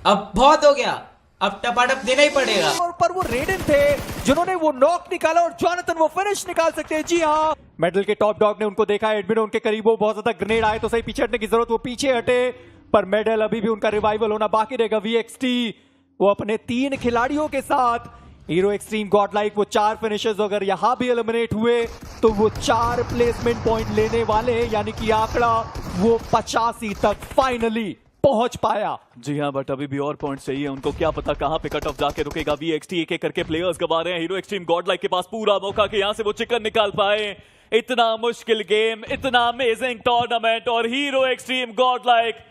अब बहुत हो गया, अब टपाटप देना ही पड़ेगा। और पर वो रेडन थे जिन्होंने वो नॉक निकाला और जॉनथन वो फिनिश निकाल सकते हैं। जी हाँ, मेडल के टॉप डॉग ने उनको देखा, एडमिन उनके करीब, वो बहुत ज्यादा ग्रेनेड आए तो सही पीछे हटने की जरूरत, वो पीछे हटे, पर मेडल अभी भी उनका रिवाइवल होना बाकी रहेगा। VXT वो अपने 3 खिलाड़ियों के साथ हीरो एक्सट्रीम गॉड लाइक वो 4 फिनिशर्स अगर यहां भी एलिमिनेट हुए तो वो 4 प्लेसमेंट पॉइंट लेने वाले हैं, यानी कि आंकड़ा वो 85 तक फाइनली पहुंच पाया। जी हाँ, बट अभी भी और पॉइंट चाहिए उनको। क्या पता कहां पे कट ऑफ जाके रुकेगा। VXT एक एक करके प्लेयर्स गवा रहे हैं। हीरो एक्सट्रीम गॉड लाइक के पास पूरा मौका कि यहां से वो चिकन निकाल पाए। इतना मुश्किल गेम, इतना अमेजिंग टूर्नामेंट, और हीरो एक्सट्रीम गॉड लाइक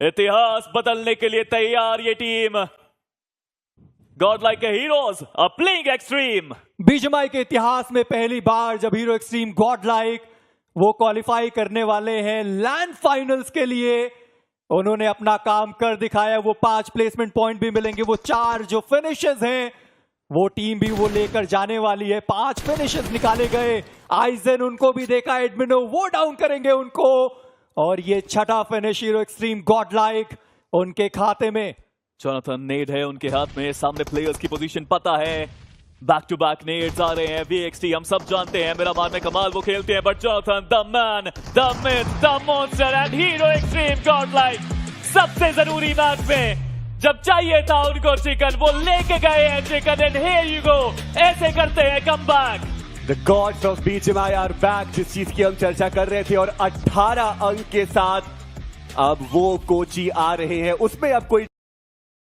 इतिहास बदलने के लिए तैयार। ये टीम गॉड लाइक के heroes are playing extreme. BGMI के इतिहास में पहली बार जब हीरो एक्सट्रीम गॉड लाइक वो क्वालिफाई करने वाले हैं लैंड फाइनल्स के लिए, उन्होंने अपना काम कर दिखाया। वो 5 प्लेसमेंट पॉइंट भी मिलेंगे, वो 4 जो फिनिशेस हैं वो टीम भी वो लेकर जाने वाली है। 5 फिनिशेस निकाले गए, आइजन उनको भी देखा, एडमिनो वो डाउन करेंगे उनको, और ये 6ठा फिनिश हीरो एक्सट्रीम गॉड लाइक उनके खाते में। जॉनथन नेड है उनके हाथ में, सामने प्लेयर्स की पोजीशन पता है, बैक टू बैक नेड्स आ रहे हैं। VXT हम सब जानते हैं मेरा में कमाल वो खेलते हैं, but Jonathan the man, the myth, the monster and hero extreme God like सबसे जरूरी मैच में जब चाहिए था उनको चिकन, वो लेके गए हैं chicken, and here you go, ऐसे करते हैं comeback. The gods of BGMI are back, जिस चीज की हम चर्चा कर रहे थे, और 18 अंक के साथ अब वो कोची आ रहे हैं। उसमें अब कोई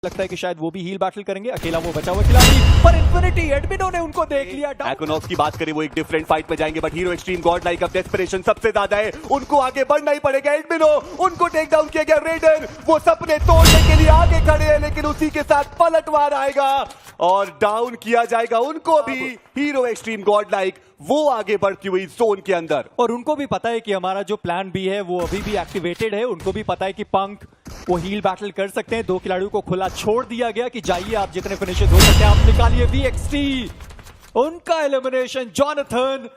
लगता है कि शायद वो भी हील बैटल करेंगे, अकेला वो बचा हुआ खिलाड़ी, पर इन्फिनिटी एडमिनो ने उनको देख लिया। एक्विनॉक्स की बात करें वो एक डिफरेंट फाइट में जाएंगे, but hero extreme God like अब डेस्परेशन सबसे ज्यादा है, उनको आगे बढ़ना ही पड़ेगा। एडमिनो उनको टेक डाउन किया गया, रेडन वो सपने तोड़ने के लिए आगे खड़े हैं, लेकिन उसी के साथ पलटवार आएगा और डाउन किया जाएगा उनको भी। हीरो एक्सट्रीम गॉड लाइक वो आगे बढ़ती हुई जोन के अंदर, और उनको भी पता है कि हमारा जो प्लान बी है वो अभी भी एक्टिवेटेड है। उनको भी पता है कि पंक वो हील बैटल कर सकते हैं। 2 खिलाड़ियों को खुला छोड़ दिया गया कि जाइए आप जितने फिनिशेस हो सकते हैं आप निकालिए। VXT उनका एलिमिनेशन, जॉनथन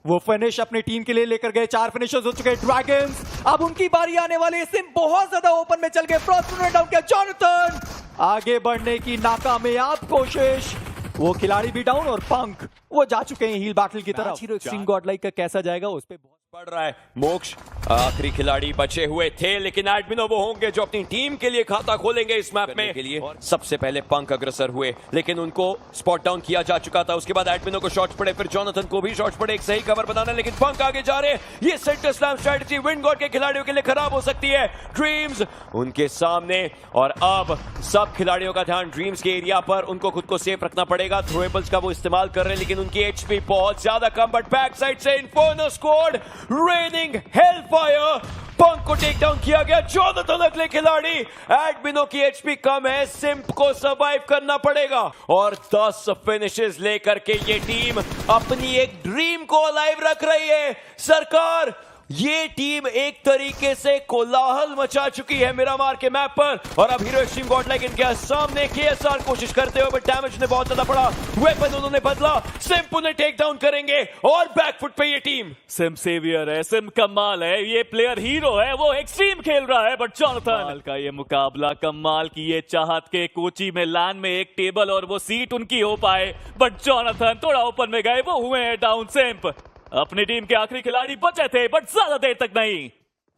वो फिनिश अपनी टीम के लिए लेकर गए। 4 फिनिशर्स हो चुके हैं ड्रैगन्स, अब उनकी बारी आने वाली है। सिम बहुत ज्यादा ओपन में चल गए, फ्रॉस्ट ने डाउन किया। जॉनथन आगे बढ़ने की नाकामयाब कोशिश, वो खिलाड़ी भी डाउन, और पंक वो जा चुके हैं हील बैटल की तरफ। हीरो एक्सट्रीम गॉड लाइक का कैसा जाएगा उस पे बढ़ रहा है। मोक्ष आखिरी खिलाड़ी बचे हुए थे, लेकिन एडमिनो वो होंगे जो अपनी टीम के लिए खाता खोलेंगे इस मैप में के लिए। सबसे पहले पंक अग्रसर हुए, लेकिन उनको स्पॉट डाउन किया जा चुका था। उसके बाद एडमिनो को शॉट्स पड़े, फिर जॉनथन को भी शॉट्स पड़े, एक सही कवर बनाना, लेकिन पंक आगे जा रहे हैं। ये centre slam strategy wind God के खिलाड़ियों के लिए खराब हो सकती है। ड्रीम्स उनके सामने, और अब सब खिलाड़ियों का ध्यान ड्रीम्स के एरिया पर, उनको खुद को सेफ रखना पड़ेगा। थ्रोएबल्स का वो इस्तेमाल कर रहे हैं, लेकिन उनकी एचपी बहुत ज्यादा कम, बट बैक साइड से इन्फर्नो स्क्वाड रेनिंग हेलफायर, पंक को टेक डाउन किया गया। जॉनथन अगले खिलाड़ी, एडमिनो की एचपी कम है, सिंप को सर्वाइव करना पड़ेगा, और 10 फिनिशेस लेकर के ये टीम अपनी एक ड्रीम को अलाइव रख रही है। सरकार, ये टीम एक तरीके से कोलाहल मचा चुकी है मिरामार के मैप पर, और अब हीरो एक्सट्रीम गॉड लाइक इनके सामने KSR कोशिश करते हुए, बट डैमेज ने बहुत ज्यादा पड़ा। वेपन उन्होंने बदला, सिम उन्हें टेक डाउन करेंगे, और बैकफुट पे ये टीम। सिम सेवियर है, सिम कमाल है, ये प्लेयर हीरो है, वो एक्सट्रीम खेल रहा है, बट जॉनथन का ये मुकाबला कमाल की ये चाहत के कोची में लैंड में एक टेबल और वो सीट उनकी हो पाए, बट जॉनथन थोड़ा ओपन में गए, वो हुए हैं डाउन। सिम्प अपनी टीम के आखिरी खिलाड़ी बचे थे, बट ज्यादा देर तक नहीं।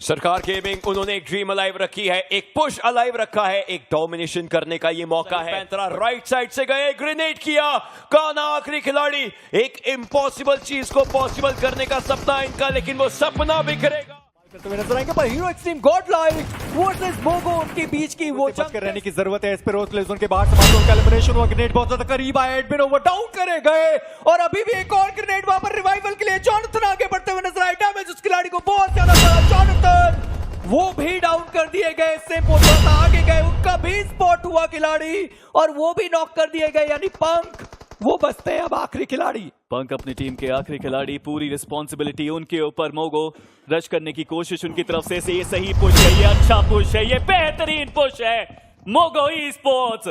सरकार गेमिंग उन्होंने एक ड्रीम अलाइव रखी है, एक पुश अलाइव रखा है, एक डोमिनेशन करने का ये मौका है। पैंतरा राइट साइड से गए, ग्रेनेड किया, काना आखिरी खिलाड़ी, एक इम्पॉसिबल चीज को पॉसिबल करने का सपना इनका, लेकिन वो सपना बिखरेगा नजर आएंगे। पर हीरो एक्सट्रीम गॉड लाइक वर्सेस मोगो, उनके बीच की वो जंग रहने की जरूरत है। एस्पेरोस लेजोन के बाहर समाप्त उनका एलिमिनेशन हुआ, ग्रेनेड बहुत ज्यादा करीब आया, एडमिनो वो डाउन करे गए, और अभी भी एक और ग्रेनेड वहां पर रिवाइवल के लिए। जॉनथन आगे बढ़ते हुए नजर आए, डैमेज उस खिलाड़ी को बहुत ज्यादा पड़ा। जॉनथन वो भी डाउन कर दिए गए, सिम बहुत आगे गए, उनका भी स्पॉट हुआ खिलाड़ी, और वो भी नॉक कर दिए गए, यानी पंक वो बचते हैं अब आखिरी खिलाड़ी। पंक अपनी टीम के आखिरी खिलाड़ी, पूरी रिस्पॉन्सिबिलिटी उनके ऊपर। मोगो रश करने की कोशिश उनकी तरफ से ये सही पुश है, ये अच्छा पुश है, ये बेहतरीन पुश है। मोगो ई स्पोर्ट्स